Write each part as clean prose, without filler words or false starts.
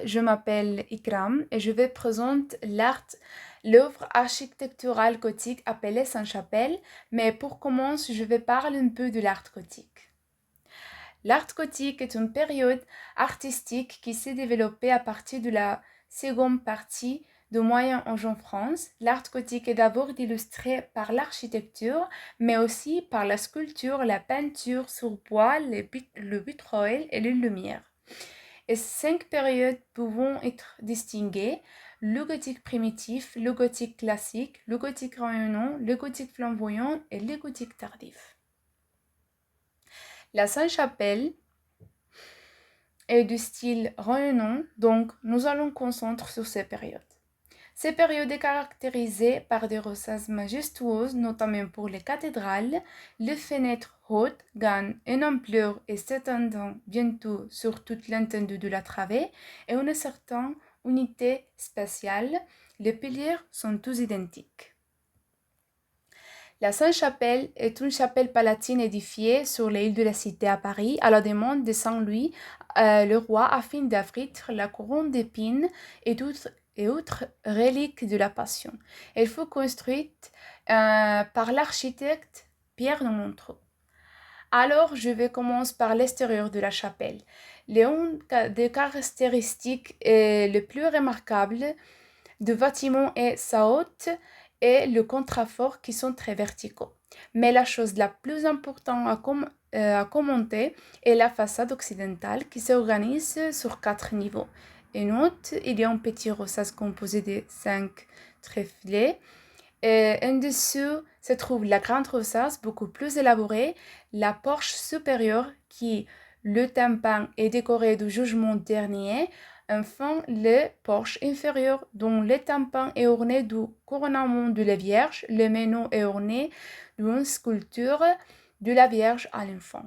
Je m'appelle Ikram et je vais présenter l'œuvre architecturale gothique appelée Sainte-Chapelle, mais pour commencer, je vais parler un peu de l'art gothique. L'art gothique est une période artistique qui s'est développée à partir de la seconde partie du Moyen-Âge en France. L'art gothique est d'abord illustré par l'architecture, mais aussi par la sculpture, la peinture sur bois, le vitrail et les lumières. Et 5 périodes pouvant être distinguées: le gothique primitif, le gothique classique, le gothique rayonnant, le gothique flamboyant et le gothique tardif. La Sainte-Chapelle est du style rayonnant, donc nous allons concentrer sur ces périodes. Ces périodes sont caractérisées par des rosaces majestueuses, notamment pour les cathédrales. Les fenêtres hautes gagnent une ampleur et s'étendent bientôt sur toute l'étendue de la travée et une certaine unité spatiale. Les piliers sont tous identiques. La Sainte-Chapelle est une chapelle palatine édifiée sur l'île de la Cité à Paris à la demande de Saint Louis, le roi, afin d'abriter la couronne d'épines et autres reliques de la Passion. Elle fut construite par l'architecte Pierre de Montreux. Alors, je vais commencer par l'extérieur de la chapelle. L'une des caractéristiques les plus remarquables du bâtiment est sa haute et le contrefort qui sont très verticaux. Mais la chose la plus importante à commenter est la façade occidentale qui s'organise sur 4 niveaux. Et note, il y a un petit rosace composé de 5 tréflets. Et en dessous se trouve la grande rosace beaucoup plus élaborée, la porche supérieure qui, le tympan est décoré du jugement dernier. Enfin, le porche inférieur dont le tympan est orné du couronnement de la Vierge, le meneau est orné d'une sculpture de la Vierge à l'enfant.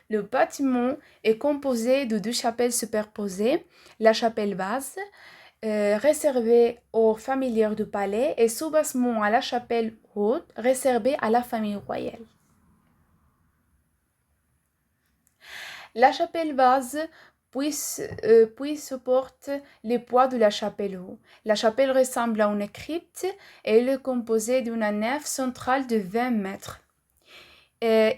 Le bâtiment est composé de 2 chapelles superposées, la chapelle basse, réservée aux familières du palais, et soubassement à la chapelle haute, réservée à la famille royale. La chapelle basse puis supporte les poids de la chapelle haute. La chapelle ressemble à une crypte et elle est composée d'une nef centrale de 20 mètres.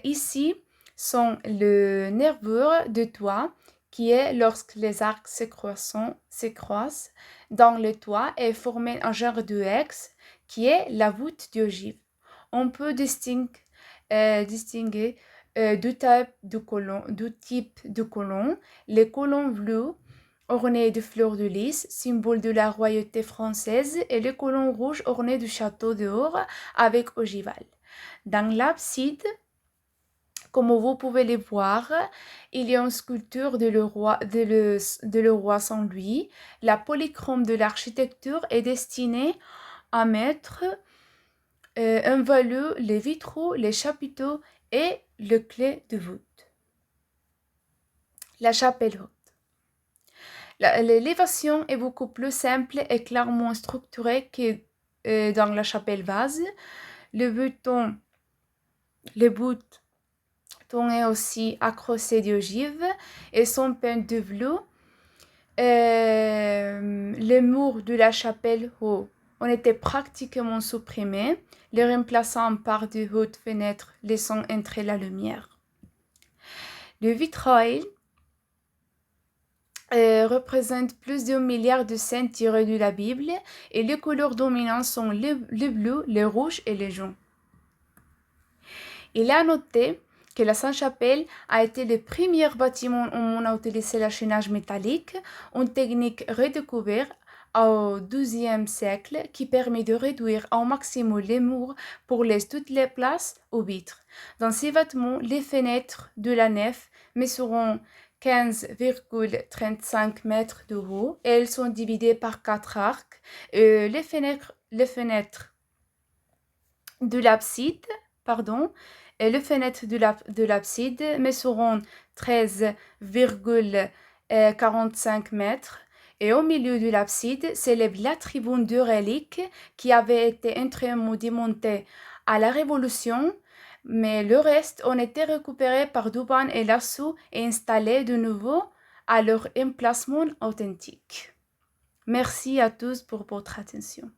Ici sont les nervures de toit, qui est lorsque les arcs se croisent dans le toit et forment un genre de X, qui est la voûte d'ogive. On peut distinguer deux types de colons. Les colons bleus ornés de fleurs de lys, symbole de la royauté française, et les colons rouges ornés du château d'or avec ogival. Dans l'abside, comme vous pouvez le voir, il y a une sculpture de le roi Saint Louis. La polychrome de l'architecture est destinée à mettre en valeur les vitraux, les chapiteaux et le clé de voûte. La chapelle haute. L'élévation est beaucoup plus simple et clairement structurée que dans la chapelle basse. Les boutons est aussi accrochés d'ogive et sont peints de bleu. Les murs de la chapelle haute ont été pratiquement supprimés, les remplaçant par de hautes fenêtres laissant entrer la lumière. Le vitrail représente plus d'1 milliard de scènes tirées de la Bible et les couleurs dominantes sont le bleu, le rouge et le jaune. Il est à noter que la Sainte-Chapelle a été le premier bâtiment au monde à utiliser le chaînage métallique, une technique redécouverte au XIIe siècle qui permet de réduire au maximum les murs pour laisser toutes les places aux vitres. Dans ces bâtiments, les fenêtres de la nef mesurent 15,35 mètres de haut et elles sont divisées par 4 arcs. Les fenêtres de l'abside, et les fenêtres de l'abside mesurent 13,45 mètres. Et au milieu de l'abside s'élève la tribune de reliques qui avait été entièrement démontée à la Révolution, mais le reste ont été récupérés par Douban et Lassou et installés de nouveau à leur emplacement authentique. Merci à tous pour votre attention.